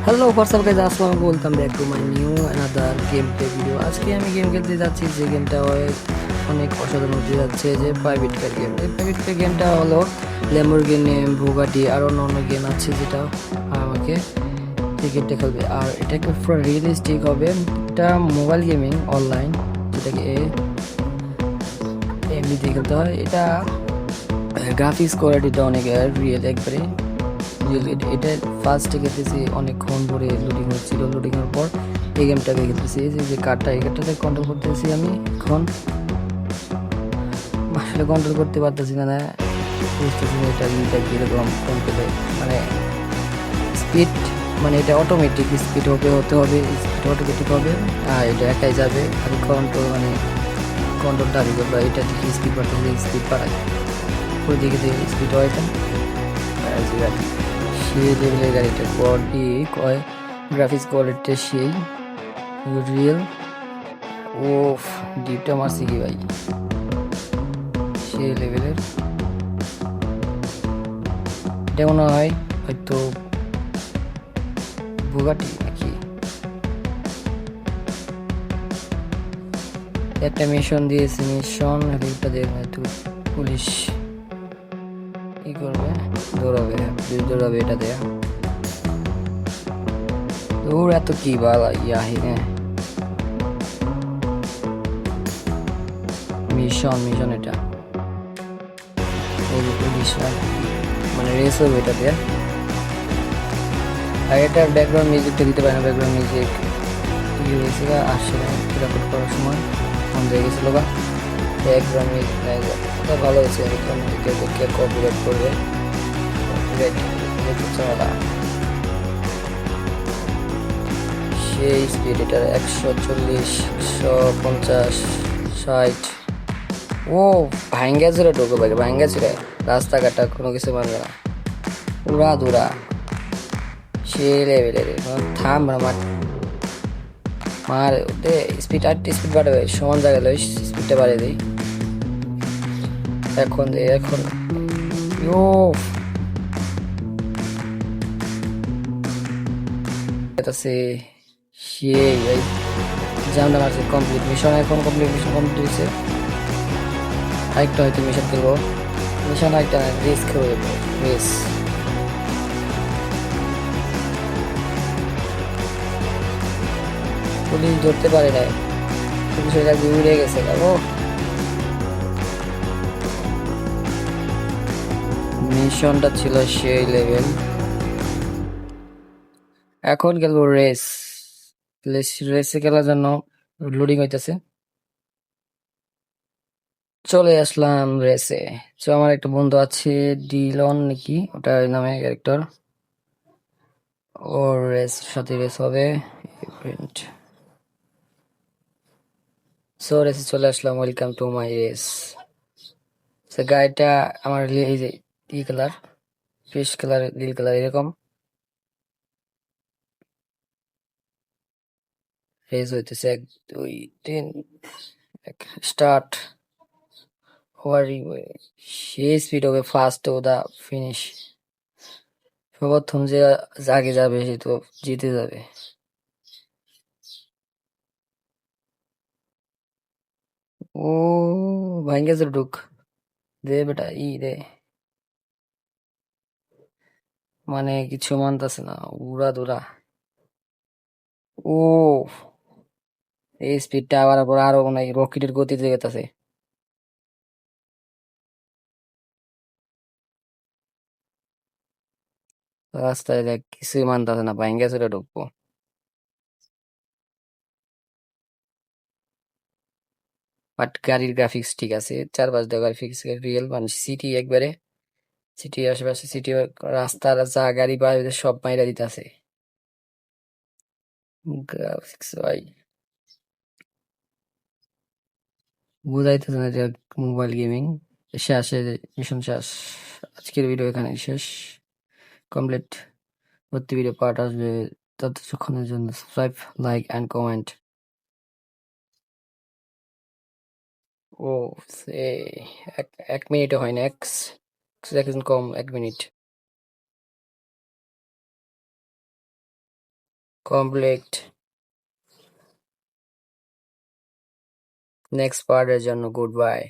Hello WhatsApp guys, আসসালামু আলাইকুম, welcome back to my new another game play video. আজকে আমি গেম খেলতে যাচ্ছি যে গেমটা অনেক অসাধারণ হতে যাচ্ছে, যে প্রাইভেট কার গেম। এই প্রাইভেট কার গেমটা হলো ল্যাম্বরগিনি, বুগাটি আর অন্য গেম আছে, যেটা আমাকে ক্রিকেটটা খেলবে। আর এটা একটু পুরো রিয়েলিস্টিক হবে। এটা মোবাইল গেমিং অনলাইন, যেটাকে এমনিতে খেলতে হয়। এটা গ্রাফিক্স কোয়ালিটিটা অনেক রিয়েল, একবারে এটা ফার্স্টে খেলতেছি, অনেকক্ষণ ধরে লোডিং হচ্ছিল। লোডিং এর পর এই গেমটাকে খেলতেছি, যে কার্ডটা এই কার্ডটাতে কন্ট্রোল করতেছি আমি এখন। আসলে কন্ট্রোল করতে পারতেছি না, বুঝতেছি না এটা কিরকম কন্ট্রোলে, মানে স্পিড, মানে এটা অটোমেটিক স্পিড হতে হবে, স্পিড অটোমেটিক হবে। আর এটা একাই যাবে, খালি কন্ট্রোল, মানে কন্ট্রোলটা আমি করবো। এটা দিকে স্পিড বাড়তেছে, স্পিড বাড়ায়, ওই দিকে স্পিড হয়। সেই লেভেলের গাড়িটা কোয়ালিটি, গ্রাফিক্স কোয়ালিটিটা সেই রিয়েল। ও ডিপটা মারছি কি ভাই, সেই লেভেলের। এটা মনে হয় হয়তো বুগাটি নাকি। একটা মিশন দিয়েছে, মিশন রিলটা দেখবে, একটু পুলিশ কি করবে, দৌড়াবে, পুলিশ দৌড়াবে এটা দেয়া। দৌড় এত কি বালা ইয়াহি মিশন এটা, এই যে পুলিশ, মানে রেস হবে এটা দেয়া। আর এটার ব্যাকগ্রাউন্ড মিউজিকটা দিতে পারে না, ব্যাকগ্রাউন্ড মিউজিক ইয়ে হয়েছে গা, আসছে না রেকর্ড করার সময় বন্ধ হয়ে গেছিলো গা। ব্যাকগ্রাউন্ড মিউজিক নাই গা, এটা ভালো হয়েছে। এখন কেউ কে কপিরাইট করবে, কপিরাইট চলা। সেই স্পিড এটার 140, 150, 60। ও ভাঙ্গা চুরে ঢোকে ভাই, ভাঙ্গা চুরে রাস্তাঘাটটা কোনো কিছু মানবে না, উড়া দুরা সেই লেভেলের। থাম আমার মার ওতে স্পিড, আর স্পিড বাড়াবে, সমান জায়গায় লই স্পিডটা বাড়িয়ে দিই। এখন ও এটাছে সেই ভাই, জামটা মারছে। কমপ্লিট মিশন, এখন কমপ্লিট মিশন কমপ্লিট হয়েছে। আরেকটা হয়তো মিশন খেলবো, মিশন আরেকটা রেস খেলবো, রেস। পুলিশ ধরতে পারে নাই, পুলিশের কাছে উড়ে গেছে। ও মিশনটা ছিল সেই লেভেল। এখন খেলবো রেস। রেসে খেলার জন্য লোডিং হইতেছে, চলে আসলাম রেসে। তো আমার একটা বন্ধু আছে, ডিলন নাকি ওটা নামে ক্যারেক্টার, ওর সাথে রেস হবে। সো রেসে চলে আসলাম, ওয়েলকাম টু মাই রেস। গাড়িটা আমার এই যে ই কালার, ফিশ কালার, নীল কালার, এরকম রেস হইতেছে। 1 2 3 স্টার্ট। ওয়ারি সেই স্পিড হবে, ফার্স্ট ও দা ফিনিশ। প্রথম যে আগে যাবে সে তো জিতে যাবে। ও ভাঙ্গে ঢুক দে বেটা, দে, মানে কিছু মানতেছে না, উড়া দুরা। ও এই স্পিডটা আবার পর আরো মানে রকেটের গতিতে যেতেছে। রাস্তায় দেখ কিছুই মানতেছে না, ভাঙ্গে ঢুকবো। বাট গাড়ির গ্রাফিক্স ঠিক আছে, 4-5টা গ্রাফিক্স রিয়েল, মানে সিটি একবারে, সিটি আশেপাশে সিটি, রাস্তার যা গাড়ি বাইরে সব মাইরা দিতেছে। গ্রাফিক্স ভাই বুঝাইতেছে না যে মোবাইল গেমিং। শেষে মিশন শেষ, আজকের ভিডিও এখানে শেষ, কমপ্লিট। প্রতি ভিডিও পার্ট আসবে, ততক্ষণের জন্য সাবস্ক্রাইব, লাইক অ্যান্ড কমেন্ট। ও সে এক 1 মিনিটও হয় না, 1 সেকেন্ড কম, 1 মিনিট। কমপ্লিট। নেক্সট পার্টের জন্য গুড বাই।